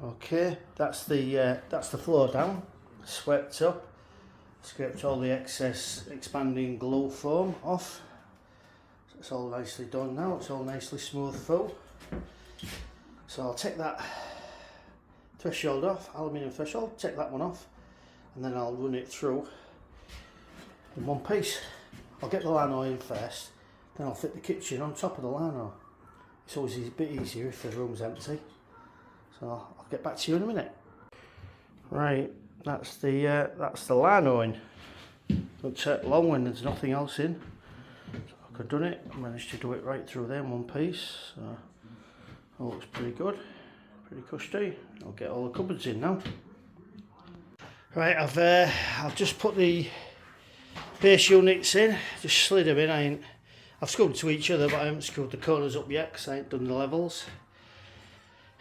Okay, that's the floor down, swept up, scraped all the excess expanding glue foam off. So it's all nicely done now, it's all nicely smooth through. So I'll take that threshold off, aluminium threshold, take that one off, and then I'll run it through in one piece. I'll get the lino in first, then I'll fit the kitchen on top of the lino. It's always a bit easier if the room's empty. So I'll get back to you in a minute. Right, that's the linoing. Don't take long when there's nothing else in. So I could have done it. I managed to do it right through there in one piece. So it looks pretty good, pretty cushy. I'll get all the cupboards in now. Right, I've just put the base units in. Just slid them in. I've screwed to each other, but I haven't screwed the corners up yet because I ain't done the levels.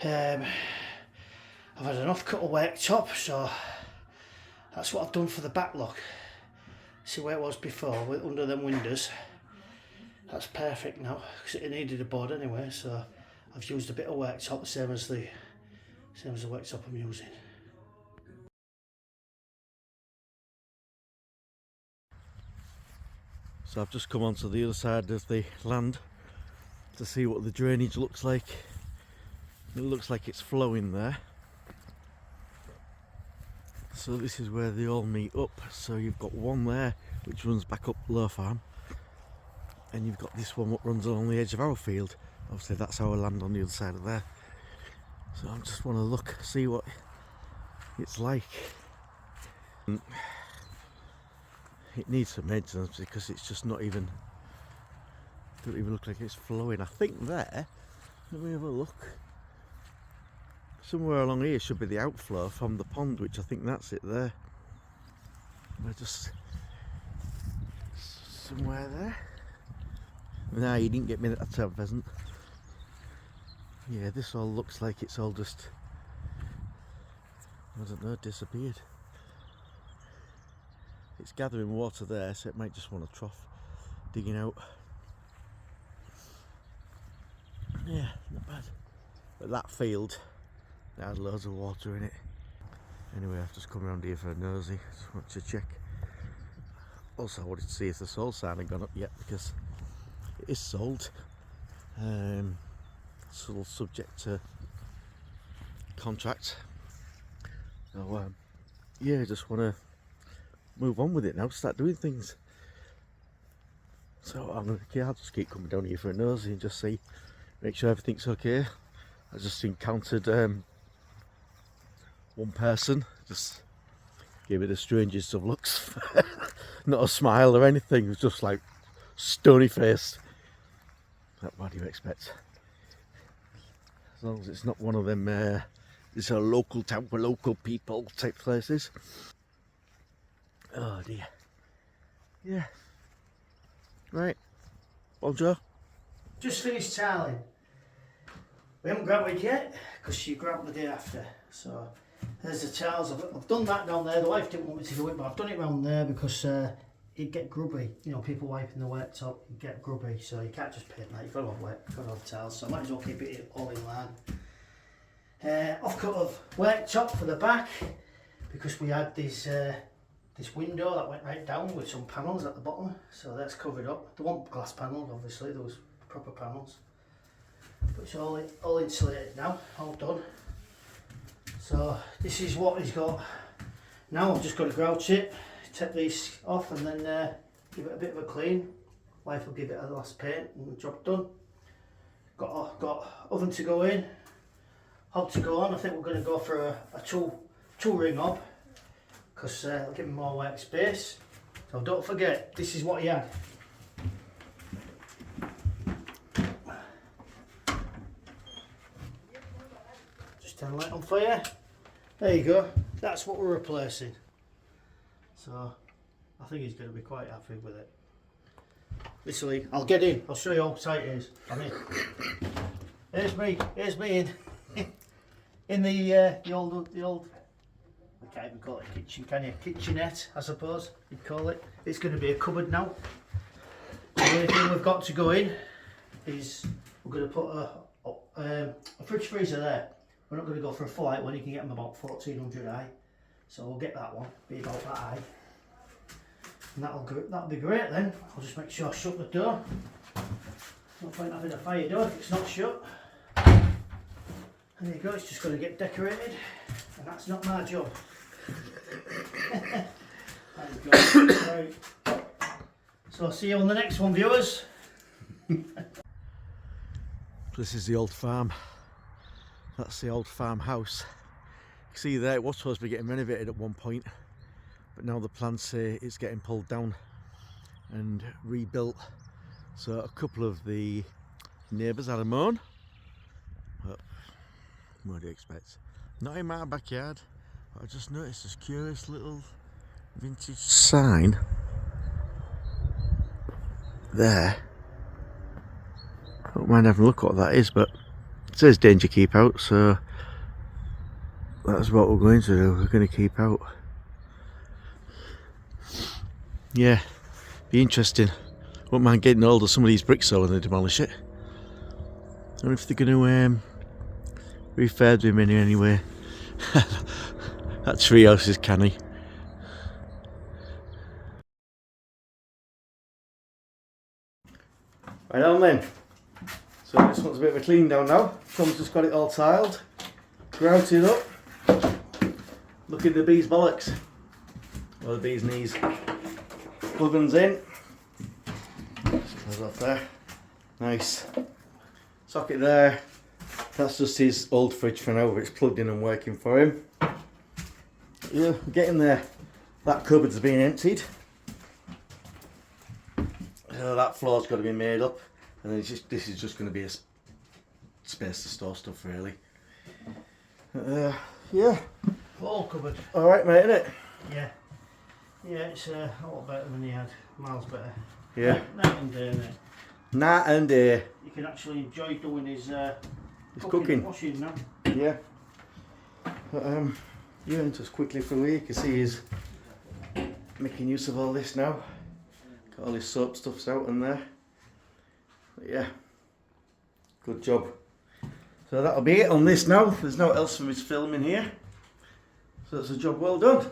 I've had an off-cut worktop, so that's what I've done for the back look. See where it was before, under them windows. That's perfect now, because it needed a board anyway, so I've used a bit of worktop, same as the worktop I'm using. So I've just come onto the other side of the land to see what the drainage looks like. It looks like it's flowing there. So this is where they all meet up. So you've got one there which runs back up Low Farm, and you've got this one that runs along the edge of our field. Obviously that's our land on the other side of there. So I just want to look, see what it's like. It needs some maintenance because it's just not even, doesn't even look like it's flowing. I think there, let me have a look. Somewhere along here should be the outflow from the pond, which I think that's it there. We're just somewhere there. Nah, you didn't get me that time, pheasant. Yeah, this all looks like it's all just, I don't know, disappeared. It's gathering water there, so it might just want a trough digging out. Yeah, not bad. But that field, that had loads of water in it. Anyway, I've just come around here for a nosy, just wanted to check. Also, I wanted to see if the soil sign had gone up yet, because it is sold. Still subject to contract. So, yeah, just want to move on with it now, start doing things. So I'll just keep coming down here for a nosy and just see, make sure everything's okay. I just encountered one person, just gave me the strangest of looks. Not a smile or anything, it was just like stony faced. What do you expect? As long as it's not one of them it's a local town for local people type places. Oh dear. Yeah. Right. Bonjour. Just finished tiling. We haven't grouted yet because she grouted the day after. So there's the tiles. I've done that down there. The wife didn't want me to do it, but I've done it round there because it'd get grubby. You know, people wiping the worktop, it'd get grubby. So you can't just paint that. You've got to have wet, you've got to have tiles. So I might as well keep it all in line. Off-cut of worktop for the back because we had this window that went right down with some panels at the bottom, so that's covered up. There weren't glass panels, obviously, there was proper panels. But it's all insulated now, all done. So this is what he's got. Now I've just got to grouch it, take these off and then give it a bit of a clean. Wife will give it a last paint and the job's done. Got oven to go in, hob to go on. I think we're going to go for a two ring hob, because it'll give him more workspace. So don't forget, this is what he had. Just turn the light on for you. There you go. That's what we're replacing. So I think he's going to be quite happy with it. Literally, I'll get in. I'll show you how tight it is. I'm in. Here's me in the old. I can't even call it a kitchen, can you? Kitchenette, I suppose you'd call it. It's going to be a cupboard now. The only thing we've got to go in is we're going to put a fridge freezer there. We're not going to go for a full height one, you can get them about 1400 high. So we'll get that one, be about that high. And that'll be great then. I'll just make sure I shut the door. No point having a fire door if it's not shut. And there you go, it's just going to get decorated. And that's not my job. Right. So I'll see you on the next one, viewers. This is the old farm. That's the old farmhouse. You can see there it was supposed to be getting renovated at one point, but now the plans say it's getting pulled down and rebuilt. So a couple of the neighbours had a moan. But what do you expect? Not in my backyard. But I just noticed this curious little vintage sign there. I don't mind having a look at what that is, but it says danger keep out, so that's what we're going to do. We're going to keep out. Yeah, be interesting. Won't mind getting hold of some of these bricks though when they demolish it. I wonder if they're going to refurb them in anyway. That treehouse is canny. Right on then. So this one's a bit of a clean down now. Tom's just got it all tiled, grouted up. Look at the bee's bollocks. Or the bee's knees. Ovens in. Just goes off there. Nice. Socket there. That's just his old fridge for now, but it's plugged in and working for him. Yeah, we're getting there. That cupboard's been emptied. So that floor's got to be made up. And then this is just going to be a space to store stuff, really. Yeah. Full cupboard. Alright, mate, innit? Yeah. Yeah, it's a lot better than he had. Miles better. Yeah. Night and day, mate. Night and day. You can actually enjoy doing his cooking. and washing now. Yeah. But, yeah, and just quickly through here, you can see he's making use of all this now. Got all his soap stuffs out in there. But yeah, good job. So that'll be it on this now. There's no else from his filming here. So that's a job well done.